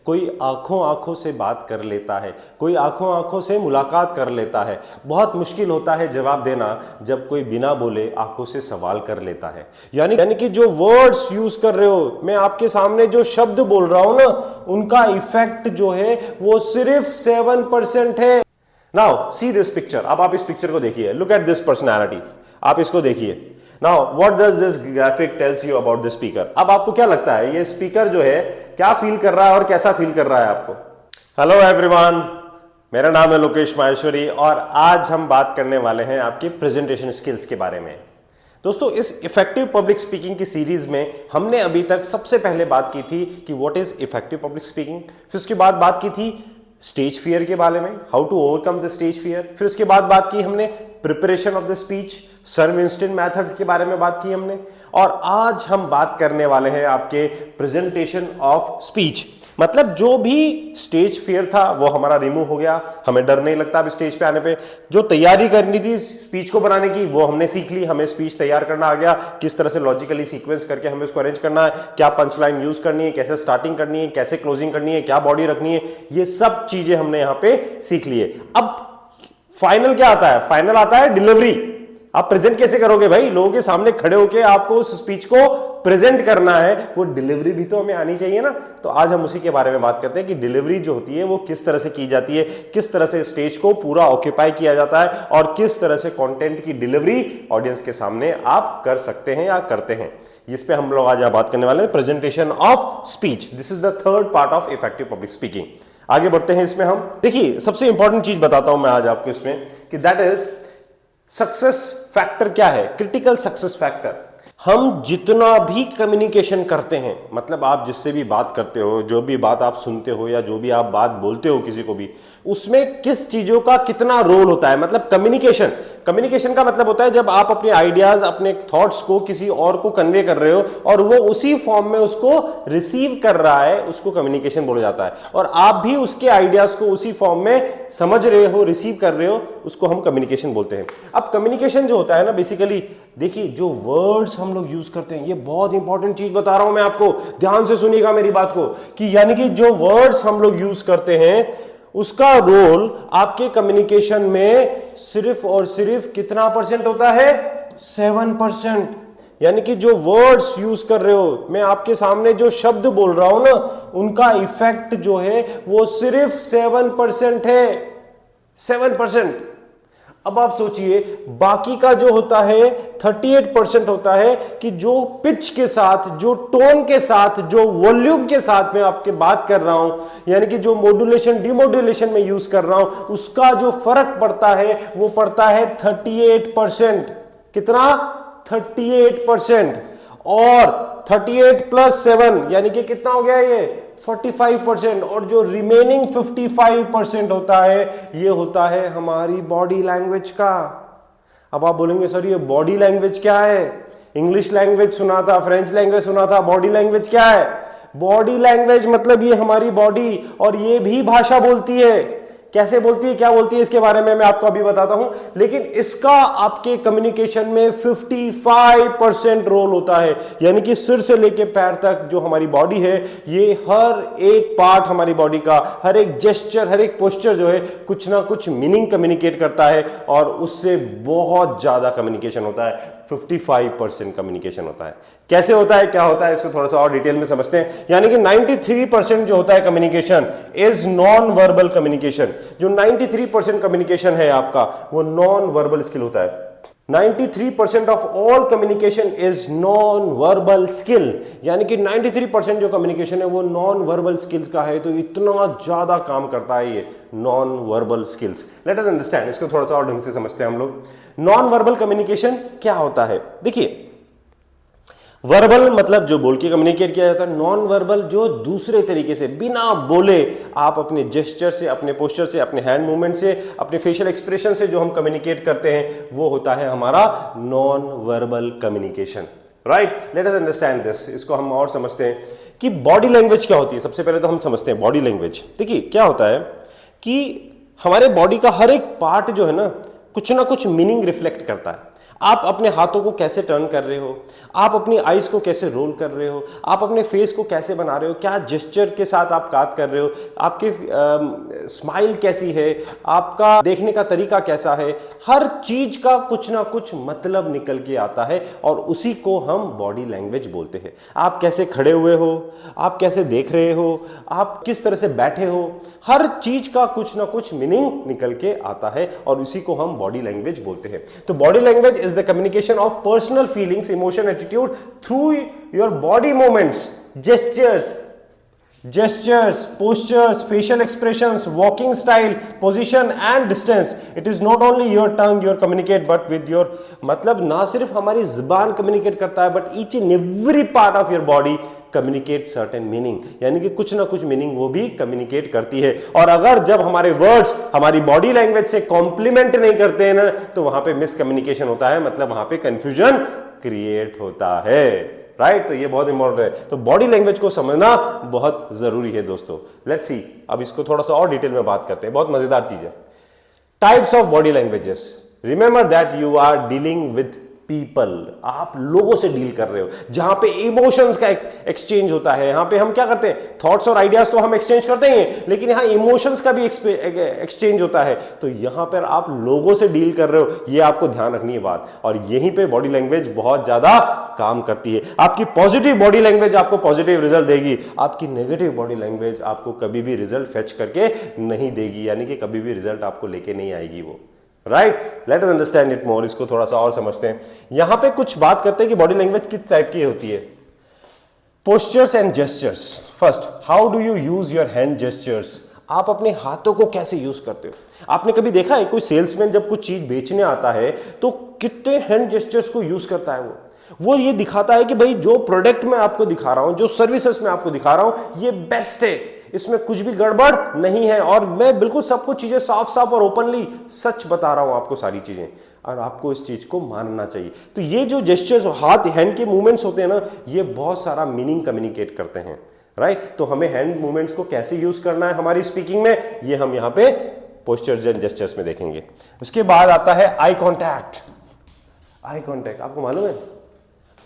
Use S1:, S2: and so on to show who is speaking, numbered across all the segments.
S1: कोई आंखों आंखों से बात कर लेता है, कोई आंखों आंखों से मुलाकात कर लेता है। बहुत मुश्किल होता है जवाब देना जब कोई बिना बोले आंखों से सवाल कर लेता है। यानी कि जो वर्ड्स यूज कर रहे हो, मैं आपके सामने जो शब्द बोल रहा हूं ना, उनका इफेक्ट जो है वो सिर्फ 7% है। Now see this picture. अब आप इस पिक्चर को देखिए, लुक एट दिस पर्सनैलिटी। आप इसको देखिए। Now what does this graphic tells you about the speaker. अब आपको क्या लगता है ये स्पीकर जो है क्या फील कर रहा है और कैसा फील कर रहा है आपको? हेलो एवरीवन, मेरा नाम है लोकेश माहेश्वरी और आज हम बात करने वाले हैं आपकी प्रेजेंटेशन स्किल्स के बारे में। दोस्तों, इस इफेक्टिव पब्लिक स्पीकिंग की सीरीज में हमने अभी तक सबसे पहले बात की थी कि what is effective public speaking. फिर उसके बाद बात की थी स्टेज फियर के बारे में, how to overcome the stage fear. फिर उसके बाद बात की हमने preparation of the speech, Sir Winston methods के बारे में बात की हमने। और आज हम बात करने वाले हैं आपके प्रेजेंटेशन ऑफ स्पीच। मतलब जो भी स्टेज फियर था वो हमारा रिमूव हो गया, हमें डर नहीं लगता अब स्टेज पे आने पे। जो तैयारी करनी थी स्पीच को बनाने की वो हमने सीख ली, हमें स्पीच तैयार करना आ गया, किस तरह से लॉजिकली सीक्वेंस करके हमें उसको अरेंज करना है, क्या पंच लाइन यूज करनी है, कैसे स्टार्टिंग करनी है, कैसे क्लोजिंग करनी है, क्या बॉडी रखनी है, ये सब चीजें हमने यहाँ पे सीख ली है। अब फाइनल क्या आता है? फाइनल आता है डिलीवरी। आप प्रेजेंट कैसे करोगे भाई? लोगों के सामने खड़े होके आपको उस स्पीच को प्रेजेंट करना है, वो डिलीवरी भी तो हमें आनी चाहिए ना। तो आज हम उसी के बारे में बात करते हैं कि डिलीवरी जो होती है वो किस तरह से की जाती है, किस तरह से स्टेज को पूरा ऑक्यूपाई किया जाता है और किस तरह से कंटेंट की डिलीवरी ऑडियंस के सामने आप कर सकते हैं या करते हैं। इस पे हम लोग आज बात करने वाले हैं, presentation of speech. This is the third part of effective public speaking. आगे बढ़ते हैं इसमें हम। देखिए, सबसे इंपॉर्टेंट चीज बताता हूं मैं आज आपको इसमें कि दैट इज सक्सेस फैक्टर। क्या है क्रिटिकल सक्सेस फैक्टर? हम जितना भी कम्युनिकेशन करते हैं, मतलब आप जिससे भी बात करते हो, जो भी बात आप सुनते हो या जो भी आप बात बोलते हो किसी को भी, उसमें किस चीजों का कितना रोल होता है। मतलब कम्युनिकेशन, कम्युनिकेशन का मतलब होता है जब आप अपने आइडियाज, अपने थॉट्स को किसी और को कन्वे कर रहे हो और वो उसी फॉर्म में उसको रिसीव कर रहा है, उसको कम्युनिकेशन बोला जाता है। और आप भी उसके आइडियाज को उसी फॉर्म में समझ रहे हो, रिसीव कर रहे हो, उसको हम कम्युनिकेशन बोलते हैं। अब कम्युनिकेशन जो होता है ना, बेसिकली देखिए जो वर्ड्स हम लोग यूज करते हैं, ये बहुत इंपॉर्टेंट चीज बता रहा हूं मैं आपको, ध्यान से सुनिएगा मेरी बात को, कि यानी कि जो वर्ड्स हम लोग यूज करते हैं उसका रोल आपके कम्युनिकेशन में सिर्फ और सिर्फ कितना परसेंट होता है? 7%। यानी कि जो वर्ड्स यूज कर रहे हो, मैं आपके सामने जो शब्द बोल रहा हूं ना, उनका इफेक्ट जो है वो सिर्फ 7% है। 7%। अब आप सोचिए बाकी का जो होता है 38% होता है कि जो पिच के साथ, जो टोन के साथ, जो वॉल्यूम के साथ मैं आपके बात कर रहा हूं, यानी कि जो मॉड्यूलेशन डिमॉड्यूलेशन में यूज कर रहा हूं, उसका जो फर्क पड़ता है वो पड़ता है 38%। कितना? 38%। और 38 + 7 यानी कि कितना हो गया ये? 45%। और जो रिमेनिंग 55% होता है ये होता है हमारी बॉडी लैंग्वेज का। अब आप बोलेंगे सर ये बॉडी लैंग्वेज क्या है? इंग्लिश लैंग्वेज सुना था, फ्रेंच लैंग्वेज सुना था, बॉडी लैंग्वेज क्या है? बॉडी लैंग्वेज मतलब ये हमारी बॉडी, और ये भी भाषा बोलती है। कैसे बोलती है, क्या बोलती है, इसके बारे में मैं आपको अभी बताता हूं। लेकिन इसका आपके कम्युनिकेशन में 55% रोल होता है। यानी कि सिर से लेके पैर तक जो हमारी बॉडी है, ये हर एक पार्ट हमारी बॉडी का, हर एक जेस्चर, हर एक पोस्चर जो है कुछ ना कुछ मीनिंग कम्युनिकेट करता है और उससे बहुत ज्यादा कम्युनिकेशन होता है। 55% कम्युनिकेशन होता है। कैसे होता है, क्या होता है, इसको थोड़ा सा और डिटेल में समझते हैं। यानी कि 93% जो होता है communication is non verbal communication. जो 93% कम्युनिकेशन है आपका वो नॉन वर्बल स्किल होता है। 93% of all communication is non verbal skill. यानी कि 93% जो कम्युनिकेशन है वो नॉन वर्बल स्किल्स का है। तो इतना ज्यादा काम करता है ये non verbal skills. Let us understand, इसको थोड़ा सा और ढंग से समझते हैं हम लोग। नॉन वर्बल कम्युनिकेशन क्या होता है? देखिए, वर्बल मतलब जो बोल के कम्युनिकेट किया जाता है, नॉन वर्बल जो दूसरे तरीके से बिना बोले आप अपने जेस्चर से, अपने पोस्चर से, अपने हैंड मूवमेंट से, अपने फेशियल एक्सप्रेशन से जो हम कम्युनिकेट करते हैं वो होता है हमारा non verbal communication. Right, let us understand this. इसको हम और समझते हैं कि बॉडी लैंग्वेज क्या होती है। सबसे पहले तो हम समझते हैं बॉडी लैंग्वेज। देखिए क्या होता है कि हमारे बॉडी का हर एक पार्ट जो है ना कुछ मीनिंग रिफ्लेक्ट करता है। आप अपने हाथों को कैसे टर्न कर रहे हो, आप अपनी आईज को कैसे रोल कर रहे हो, आप अपने फेस को कैसे बना रहे हो, क्या जेस्चर के साथ आप बात कर रहे हो, आपके स्माइल कैसी है, आपका देखने का तरीका कैसा है, हर चीज का कुछ ना कुछ मतलब निकल के आता है और उसी को हम बॉडी लैंग्वेज बोलते हैं। आप कैसे खड़े हुए हो, आप कैसे देख रहे हो, आप किस तरह से बैठे हो, हर चीज का कुछ ना कुछ मीनिंग निकल के आता है और उसी को हम बॉडी लैंग्वेज बोलते हैं। तो body language is the communication of personal feelings, emotion, attitude through your body movements, gestures, postures, facial expressions, walking style, position and distance. It is not only your tongue you communicate but with your, मतलब ना सिर्फ हमारी जुबान communicate करता है, but each and every part of your body communicate certain meaning, यानी कि कुछ ना कुछ मीनिंग वो भी कम्युनिकेट करती है। और अगर जब हमारे वर्ड्स हमारी बॉडी लैंग्वेज से कॉम्प्लीमेंट नहीं करते हैं ना, तो वहां पे मिसकम्युनिकेशन होता है, मतलब वहां पे कंफ्यूजन क्रिएट होता है, राइट। तो ये बहुत इंपॉर्टेंट है, तो बॉडी लैंग्वेज को समझना बहुत जरूरी है दोस्तों। लेट्स सी, अब इसको थोड़ा सा और डिटेल में बात करते हैं, बहुत मजेदार चीज है। Types of body languages, remember that you are dealing with people, आप लोगों से डील कर रहे हो, जहां पे इमोशंस का एक्सचेंज होता है। यहां पे हम क्या करते हैं, थॉट्स और आइडियाज तो हम एक्सचेंज करते हैं, लेकिन यहां इमोशंस का भी एक्सचेंज होता है। तो यहां पर आप लोगों से डील कर रहे हो, ये आपको ध्यान रखनी है बात, और यहीं पे बॉडी लैंग्वेज बहुत ज्यादा काम करती है। आपकी पॉजिटिव बॉडी लैंग्वेज आपको पॉजिटिव रिजल्ट देगी, आपकी नेगेटिव बॉडी लैंग्वेज आपको कभी भी रिजल्ट फेच करके नहीं देगी, यानी कि कभी भी रिजल्ट आपको लेके नहीं आएगी वो, right. Let us understand it more, इसको थोड़ा सा और समझते हैं। यहां पे कुछ बात करते हैं कि बॉडी लैंग्वेज किस टाइप की होती है। Postures and gestures, first, how do you use your hand gestures, आप अपने हाथों को कैसे यूज करते हो। आपने कभी देखा है कोई सेल्समैन जब कुछ चीज बेचने आता है तो कितने हैंड जेस्चर्स को यूज करता है वो ये दिखाता है कि भाई जो प्रोडक्ट मैं आपको दिखा रहा हूं, जो सर्विसेज मैं आपको दिखा रहा हूं, ये बेस्ट है, इसमें कुछ भी गड़बड़ नहीं है, और मैं बिल्कुल सबको चीजें साफ साफ और ओपनली सच बता रहा हूं आपको सारी चीजें, और आपको इस चीज को मानना चाहिए। तो ये जो जेस्चर्स, हाथ हैंड के मूवमेंट्स होते हैं ना, ये बहुत सारा मीनिंग कम्युनिकेट करते हैं, राइट। तो हमें हैंड मूवमेंट्स को कैसे यूज करना है हमारी स्पीकिंग में, ये हम यहाँ पे पोस्चर्स एंड जेस्चर्स में देखेंगे। उसके बाद आता है आई कॉन्टैक्ट। आई कॉन्टैक्ट, आपको मालूम है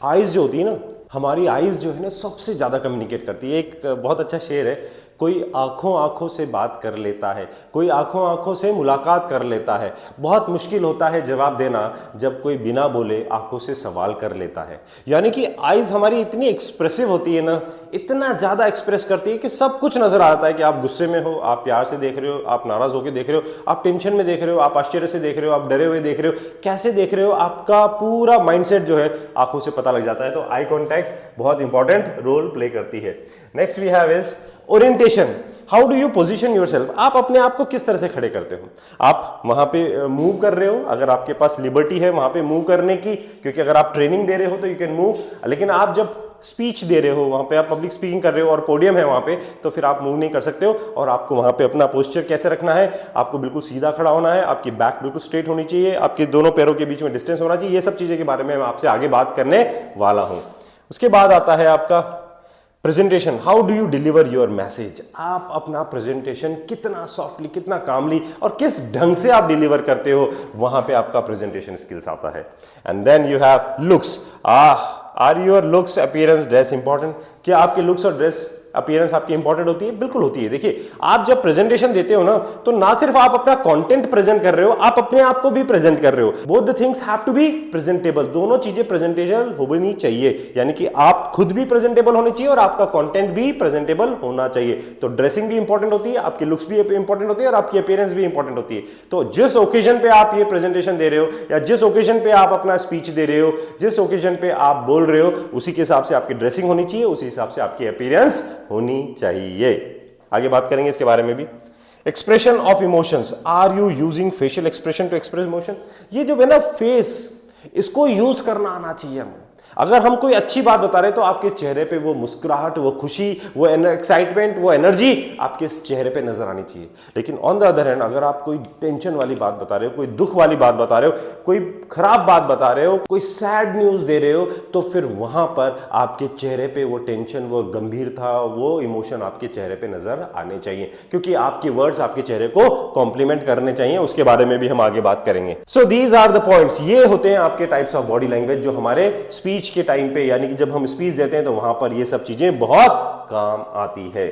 S1: आईज जो होती है ना, हमारी आईज जो है ना सबसे ज्यादा कम्युनिकेट करती है। एक बहुत अच्छा शेर है, कोई आंखों आंखों से बात कर लेता है, कोई आंखों आंखों से मुलाकात कर लेता है, बहुत मुश्किल होता है जवाब देना जब कोई बिना बोले आंखों से सवाल कर लेता है। यानी कि आईज हमारी इतनी एक्सप्रेसिव होती है ना, इतना ज्यादा एक्सप्रेस करती है कि सब कुछ नजर आता है कि आप गुस्से में हो, आप प्यार से देख रहे हो, आप नाराज होकर देख रहे हो, आप टेंशन में देख रहे हो, आप आश्चर्य से देख रहे हो, आप डरे हुए देख रहे हो, कैसे देख रहे हो, आपका पूरा माइंडसेट जो है आंखों से पता लग जाता है। तो आई कॉन्टैक्ट बहुत इंपॉर्टेंट रोल प्ले करती है। Next we have is orientation, how do you position yourself, आप अपने आप को किस तरह से खड़े करते हो। आप वहां पे मूव कर रहे हो, अगर आपके पास लिबर्टी है वहां पे मूव करने की, क्योंकि अगर आप ट्रेनिंग दे रहे हो तो यू कैन मूव, लेकिन आप जब स्पीच दे रहे हो, वहां पे आप पब्लिक स्पीकिंग कर रहे हो और पोडियम है वहां पे, तो फिर आप मूव नहीं कर सकते हो। और आपको वहां पे अपना पोस्चर कैसे रखना है, आपको बिल्कुल सीधा खड़ा होना है, आपकी बैक बिल्कुल स्ट्रेट होनी चाहिए, आपके दोनों पैरों के बीच में डिस्टेंस होना चाहिए। ये सब चीजें के बारे में मैं आपसे आगे बात करने वाला हूं। उसके बाद आता है आपका presentation, how do you deliver your message, आप अपना प्रेजेंटेशन कितना सॉफ्टली, कितना कामली और किस ढंग से आप डिलीवर करते हो, वहां पे आपका प्रेजेंटेशन स्किल्स आता है। And then you have looks, are your looks, appearance, dress important, क्या आपके लुक्स और ड्रेस अपीयरेंस आपकी इंपॉर्टेंट होती है? बिल्कुल होती है। देखिए, आप जब प्रेजेंटेशन देते हो ना, तो ना सिर्फ आप अपना कंटेंट प्रेजेंट कर रहे हो, आप अपने आप को भी प्रेजेंट कर रहे हो। Both the things have to be presentable, दोनों चीजें प्रेजेंटेबल होनी चाहिए, यानी कि आप खुद भी प्रेजेंटेबल होने चाहिए और आपका कंटेंट भी प्रेजेंटेबल होना चाहिए। तो ड्रेसिंग भी इंपॉर्टेंट होती है, आपकी लुक्स भी इंपॉर्टेंट होती है और आपकी अपीयरेंस भी इंपॉर्टेंट होती है। तो जिस ओकेजन पे आप ये प्रेजेंटेशन दे रहे हो, या जिस ओकेजन पे आप अपना स्पीच दे रहे हो, जिस ओकेजन पे आप बोल रहे हो, उसी के हिसाब से आपकी ड्रेसिंग होनी चाहिए, उसी हिसाब से आपकी अपीयरेंस होनी चाहिए। आगे बात करेंगे इसके बारे में भी। Expression of emotions, are you using facial expression to express emotion, ये जो है ना फेस, इसको यूज करना आना चाहिए हमें। अगर हम कोई अच्छी बात बता रहे हैं तो आपके चेहरे पे वो मुस्कुराहट, वो खुशी, वो एक्साइटमेंट, वो एनर्जी आपके चेहरे पे नजर आनी चाहिए। लेकिन ऑन द अदर हैंड अगर आप कोई टेंशन वाली बात बता रहे हो, कोई दुख वाली बात बता रहे हो, कोई खराब बात बता रहे हो, कोई सैड न्यूज दे रहे हो, तो फिर वहां पर आपके चेहरे पे वो टेंशन, वो गंभीरता, वो इमोशन आपके चेहरे पे नजर आने चाहिए, क्योंकि आपके वर्ड्स आपके चेहरे को कॉम्प्लीमेंट करने चाहिए। उसके बारे में भी हम आगे बात करेंगे। So these are the points, ये होते हैं आपके टाइप्स ऑफ बॉडी लैंग्वेज जो हमारे स्पीच के टाइम पे, यानी कि जब हम स्पीच देते हैं तो वहां पर ये सब चीजें बहुत काम आती है।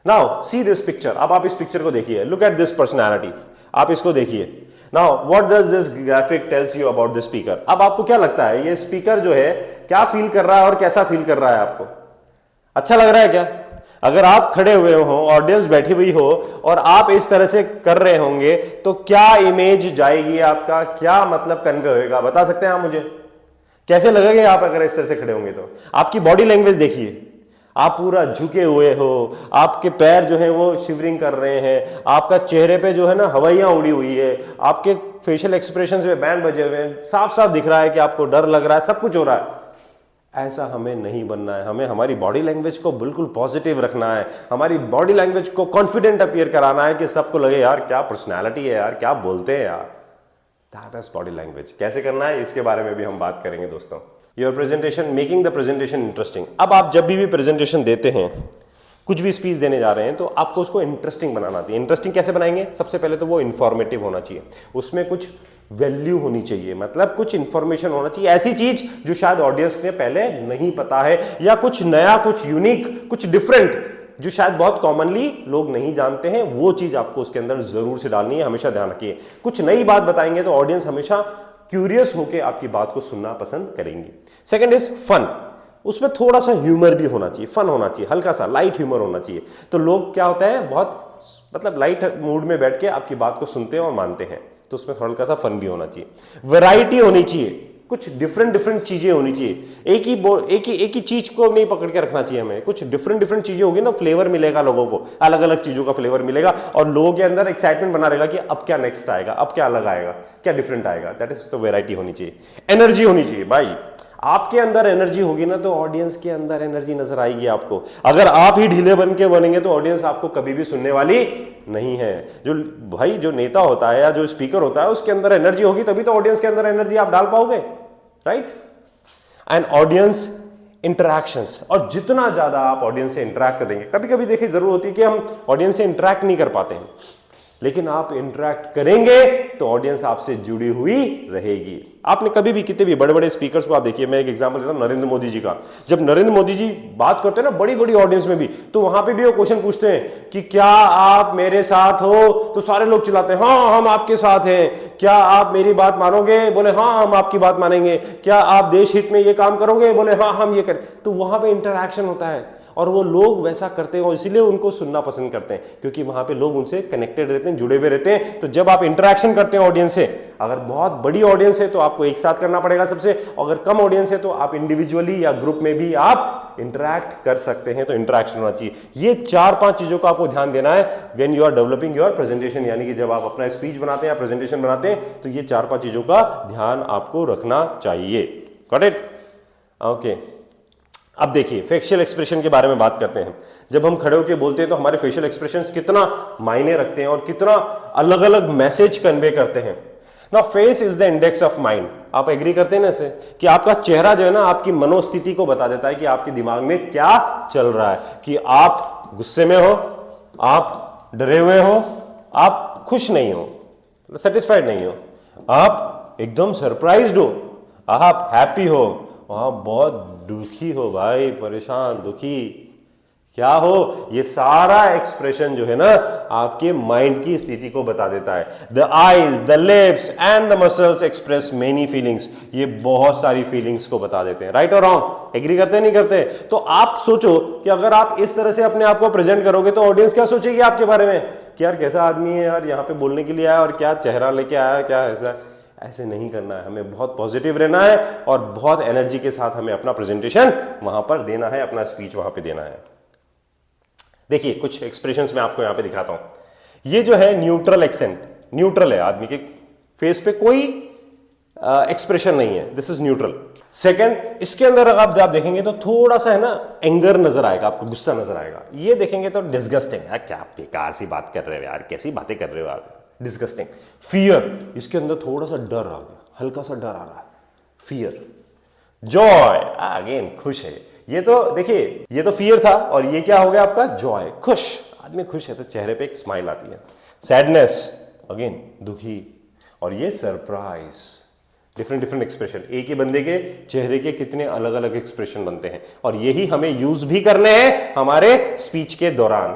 S1: नाउ सी दिस पिक्चर, अब आप इस पिक्चर को देखिए, लुक एट दिस पर्सनैलिटी, आप इसको देखिए। Now what does this graphic tells you about this speaker? अब आपको क्या लगता है ये स्पीकर जो है क्या फील कर रहा है और कैसा फील कर रहा है? आपको अच्छा लग रहा है क्या? अगर आप खड़े हुए हो, ऑडियंस बैठी हुई हो और आप इस तरह से कर रहे होंगे तो क्या इमेज जाएगी आपका, क्या मतलब कन्वे होएगा, बता सकते हैं आप मुझे? कैसे लगेगा आप अगर इस तरह से खड़े होंगे? तो आपकी बॉडी लैंग्वेज देखिए, आप पूरा झुके हुए हो, आपके पैर जो है वो शिवरिंग कर रहे हैं, आपका चेहरे पे जो है ना हवाइयां उड़ी हुई है, आपके फेशियल एक्सप्रेशंस में बैंड बजे हुए हैं, साफ साफ दिख रहा है कि आपको डर लग रहा है, सब कुछ हो रहा है। ऐसा हमें नहीं बनना है। हमें हमारी बॉडी लैंग्वेज को बिल्कुल पॉजिटिव रखना है, हमारी बॉडी लैंग्वेज को कॉन्फिडेंट अपीयर कराना है कि सबको लगे यार क्या पर्सनैलिटी है, यार क्या बोलते हैं यार। That is body language. कैसे करना है इसके बारे में भी हम बात करेंगे दोस्तों। Your presentation, making the presentation interesting. अब आप जब भी प्रेजेंटेशन देते हैं, कुछ भी स्पीच देने जा रहे हैं, तो आपको उसको इंटरेस्टिंग बनाना चाहिए। इंटरेस्टिंग कैसे बनाएंगे? सबसे पहले तो वो इंफॉर्मेटिव होना चाहिए, उसमें कुछ वैल्यू होनी चाहिए, मतलब कुछ इंफॉर्मेशन होना चाहिए, ऐसी चीज जो शायद ऑडियंस ने पहले नहीं पता है, या कुछ नया, कुछ यूनिक, कुछ डिफरेंट जो शायद बहुत कॉमनली लोग नहीं जानते हैं, वो चीज आपको उसके अंदर जरूर से डालनी है। हमेशा ध्यान रखिए, कुछ नई बात बताएंगे तो ऑडियंस हमेशा क्यूरियस होकर आपकी बात को सुनना पसंद करेंगे। सेकंड इज फन, उसमें थोड़ा सा ह्यूमर भी होना चाहिए, फन होना चाहिए, हल्का सा लाइट ह्यूमर होना चाहिए। तो लोग क्या होता है, बहुत मतलब लाइट मूड में बैठ के आपकी बात को सुनते हैं और मानते हैं, तो उसमें हल्का सा फन भी होना चाहिए। वैरायटी होनी चाहिए, कुछ डिफरेंट चीजें होनी चाहिए। एक ही चीज को नहीं पकड़ के रखना चाहिए हमें, कुछ डिफरेंट चीजें होगी ना, फ्लेवर मिलेगा लोगों को, अलग अलग चीजों का फ्लेवर मिलेगा और लोगों के अंदर एक्साइटमेंट बना रहेगा कि अब क्या नेक्स्ट आएगा, अब क्या अलग आएगा, क्या डिफरेंट आएगा। दैट इज तो वैरायटी होनी चाहिए। एनर्जी होनी चाहिए भाई, आपके अंदर एनर्जी होगी ना तो ऑडियंस के अंदर एनर्जी नजर आएगी आपको। अगर आप ही ढीले बन के बनेंगे तो ऑडियंस आपको कभी भी सुनने वाली नहीं है। जो नेता होता है या जो स्पीकर होता है उसके अंदर एनर्जी होगी तभी तो ऑडियंस के अंदर एनर्जी आप डाल पाओगे, राइट। एंड ऑडियंस इंटरैक्शंस, और जितना ज्यादा आप ऑडियंस से इंटरैक्ट करेंगे, कभी कभी देखिए जरूर होती है कि हम ऑडियंस से इंटरैक्ट नहीं कर पाते हैं, लेकिन आप इंटरैक्ट करेंगे तो ऑडियंस आपसे जुड़ी हुई रहेगी। आपने कभी भी कितने भी बड़े बड़े स्पीकर्स को आप देखिए, मैं एक एग्जांपल देता हूं नरेंद्र मोदी जी का। जब नरेंद्र मोदी जी बात करते हैं ना बड़ी बड़ी ऑडियंस में भी, तो वहां पे भी वो क्वेश्चन पूछते हैं कि क्या आप मेरे साथ हो, तो सारे लोग चिल्लाते हैं हाँ हम आपके साथ हैं। क्या आप मेरी बात मानोगे? बोले हाँ हम आपकी बात मानेंगे। क्या आप देश हित में ये काम करोगे? बोले हाँ हम ये करें। तो वहां पे इंटरैक्शन होता है और वो लोग वैसा करते हैं, इसीलिए उनको सुनना पसंद करते हैं, क्योंकि वहां पे लोग उनसे कनेक्टेड रहते हैं, जुड़े हुए रहते हैं। तो जब आप इंटरैक्शन करते हैं ऑडियंस से, अगर बहुत बड़ी ऑडियंस है तो आपको एक साथ करना पड़ेगा सबसे, अगर कम ऑडियंस है तो आप इंडिविजुअली या ग्रुप में भी आप इंटरैक्ट कर सकते हैं। तो इंटरैक्शन होना चाहिए। ये 4-5 चीजों का आपको ध्यान देना है when you are developing your presentation, यानी कि जब आप अपना स्पीच बनाते हैं या प्रेजेंटेशन बनाते हैं, तो ये 4-5 चीजों का ध्यान आपको रखना चाहिए। Got it? ओके। अब देखिए फेशियल एक्सप्रेशन के बारे में बात करते हैं। जब हम खड़े होकर बोलते हैं तो हमारे फेशियल एक्सप्रेशंस कितना मायने रखते हैं और कितना अलग अलग मैसेज कन्वे करते हैं। Now face is the index of mind. आप एग्री करते हैं ना इसे, कि आपका चेहरा जो है ना आपकी मनोस्थिति को बता देता है कि आपके दिमाग में क्या चल रहा है, कि आप गुस्से में हो, आप डरे हुए हो, आप खुश नहीं हो, सेटिस्फाइड नहीं हो, आप एकदम सरप्राइज्ड हो, आप हैप्पी हो, आप बहुत दुखी हो भाई, परेशान, दुखी, क्या हो। ये सारा एक्सप्रेशन जो है ना आपके माइंड की स्थिति को बता देता है। The eyes, the lips and the muscles express many feelings. ये बहुत सारी फीलिंग्स को बता देते हैं। राइट और रॉन्ग? एग्री करते हैं नहीं करते? तो आप सोचो कि अगर आप इस तरह से अपने आप को प्रेजेंट करोगे तो ऑडियंस क्या सोचेगी आपके बारे में, कि यार कैसा आदमी है यार, यहाँ पे बोलने के लिए आया और क्या चेहरा लेके आया, क्या ऐसा। ऐसे नहीं करना है, हमें बहुत पॉजिटिव रहना है और बहुत एनर्जी के साथ हमें अपना प्रेजेंटेशन वहां पर देना है, अपना स्पीच वहां पे देना है। देखिए कुछ एक्सप्रेशंस मैं आपको यहां पे दिखाता हूं। ये जो है न्यूट्रल एक्सेंट, न्यूट्रल है, आदमी के फेस पे कोई एक्सप्रेशन नहीं है, दिस इज न्यूट्रल। सेकंड, इसके अंदर अगर आप देखेंगे तो थोड़ा सा है ना एंगर नजर आएगा, आपको गुस्सा नजर आएगा। ये देखेंगे तो डिस्गस्टिंग, यार क्या बेकार सी बात कर रहे हो यार, कैसी बातें कर रहे हो आप, डिस्गस्टिंग। फियर, इसके अंदर थोड़ा सा डर आ गया, हल्का सा डर आ रहा है, फियर। जॉय, अगेन खुश है। ये तो देखिए, ये तो फियर था और ये क्या हो गया आपका, जॉय, खुश। आदमी खुश है तो चेहरे पे एक स्माइल आती है। सैडनेस, अगेन दुखी। और ये सरप्राइज, डिफरेंट डिफरेंट एक्सप्रेशन। एक ही बंदे के चेहरे के कितने अलग अलग एक्सप्रेशन बनते हैं और यही हमें यूज भी करने हैं हमारे स्पीच के दौरान।